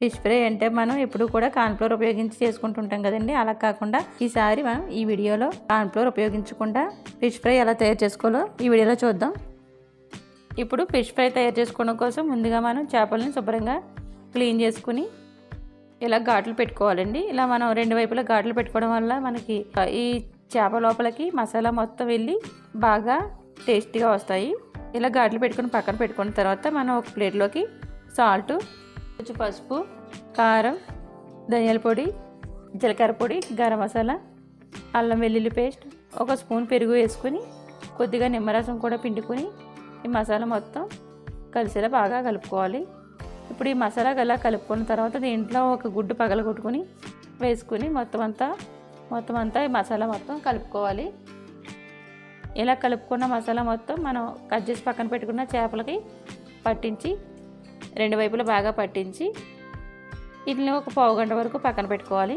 Fish fry అంటే మనం ఎప్పుడు కూడా కార్న్‌ఫ్లోర్ ఉపయోగించి చేసుకుంటుంటాం కదండి. అలా కాకుండా ఈసారి మనం ఈ వీడియోలో కార్న్‌ఫ్లోర్ ఉపయోగించకుండా ఫిష్ ఫ్రై ఎలా తయారు చేసుకోవాలో ఈ వీడియోలో చూద్దాం. ఇప్పుడు ఫిష్ ఫ్రై తయారు చేసుకోవడం కోసం ముందుగా మనం చేపలను శుభ్రంగా క్లీన్ చేసుకుని ఇలా ఘాట్లు పెట్టుకోవాలండి. ఇలా మనం రెండు వైపులా ఘాట్లు పెట్టుకోవడం వల్ల మనకి ఈ చేప లోపలికి మసాలా మొత్తం వెళ్ళి బాగా టేస్టీగా వస్తాయి. ఇలా ఘాట్లు పెట్టుకుని పక్కన పెట్టుకున్న తర్వాత మనం ఒక ప్లేట్లోకి సాల్ట్, కొంచెం పసుపు, కారం, ధనియాల పొడి, జీలకర్ర పొడి, గరం మసాలా, అల్లం వెల్లుల్లి పేస్ట్, ఒక స్పూన్ పెరుగు వేసుకుని కొద్దిగా నిమ్మరసం కూడా పిండుకొని ఈ మసాలా మొత్తం కలిసేలా బాగా కలుపుకోవాలి. ఇప్పుడు ఈ మసాలా గలా కలుపుకున్న తర్వాత దీంట్లో ఒక గుడ్డు పగలగొట్టుకుని వేసుకుని మొత్తం అంతా ఈ మసాలా మొత్తం కలుపుకోవాలి. ఇలా కలుపుకున్న మసాలా మొత్తం మనం కట్ చేసి పక్కన పెట్టుకున్న చేపలకి పట్టించి రెండు వైపులా బాగా పట్టించి వీటిని ఒక పావు గంట వరకు పక్కన పెట్టుకోవాలి.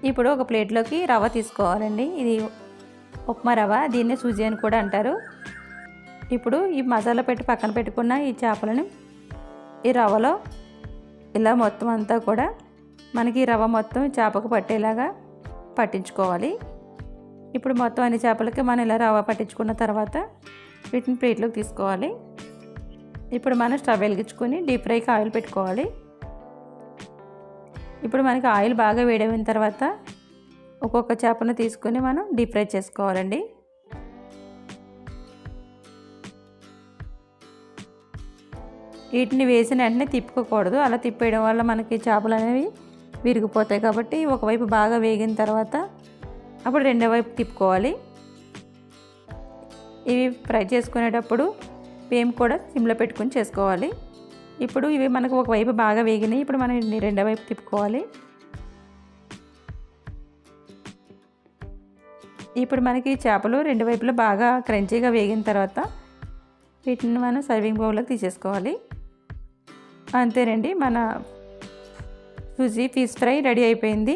ఇప్పుడు ఒక ప్లేట్లోకి రవ్వ తీసుకోవాలండి. ఇది ఉప్మా రవ్వ, దీన్నే సూజీ అని కూడా అంటారు. ఇప్పుడు ఈ మసాలా పెట్టి పక్కన పెట్టుకున్న ఈ చేపలను ఈ రవ్వలో ఇలా మొత్తం అంతా కూడా మనకి రవ్వ మొత్తం చేపకు పట్టేలాగా పట్టించుకోవాలి. ఇప్పుడు మొత్తం అన్ని చేపలకి మనం ఇలా రవ్వ పట్టించుకున్న తర్వాత వీటిని ప్లేట్లోకి తీసుకోవాలి. ఇప్పుడు మనం స్టవ్ వెలిగించుకొని డీప్ ఫ్రైకి ఆయిల్ పెట్టుకోవాలి. ఇప్పుడు మనకి ఆయిల్ బాగా వేడైన తర్వాత ఒక్కొక్క చేపను తీసుకొని మనం డీప్ ఫ్రై చేసుకోవాలండి. వీటిని వేసిన వెంటనే తిప్పుకోకూడదు. అలా తిప్పేయడం వల్ల మనకి చేపలు అనేవి విరిగిపోతాయి. కాబట్టి ఒకవైపు బాగా వేగిన తర్వాత అప్పుడు రెండో వైపు తిప్పుకోవాలి. ఇవి ఫ్రై చేసుకునేటప్పుడు వేమ్ కూడా సిమ్లో పెట్టుకుని చేసుకోవాలి. ఇప్పుడు ఇవి మనకు ఒకవైపు బాగా వేగినాయి. ఇప్పుడు మనం రెండో వైపు తిప్పుకోవాలి. ఇప్పుడు మనకి చేపలు రెండు వైపులా బాగా క్రంచీగా వేగిన తర్వాత వీటిని మనం సర్వింగ్ బౌల్లోకి తీసేసుకోవాలి. అంతేనండి, మన సూజీ ఫిష్ ఫ్రై రెడీ అయిపోయింది.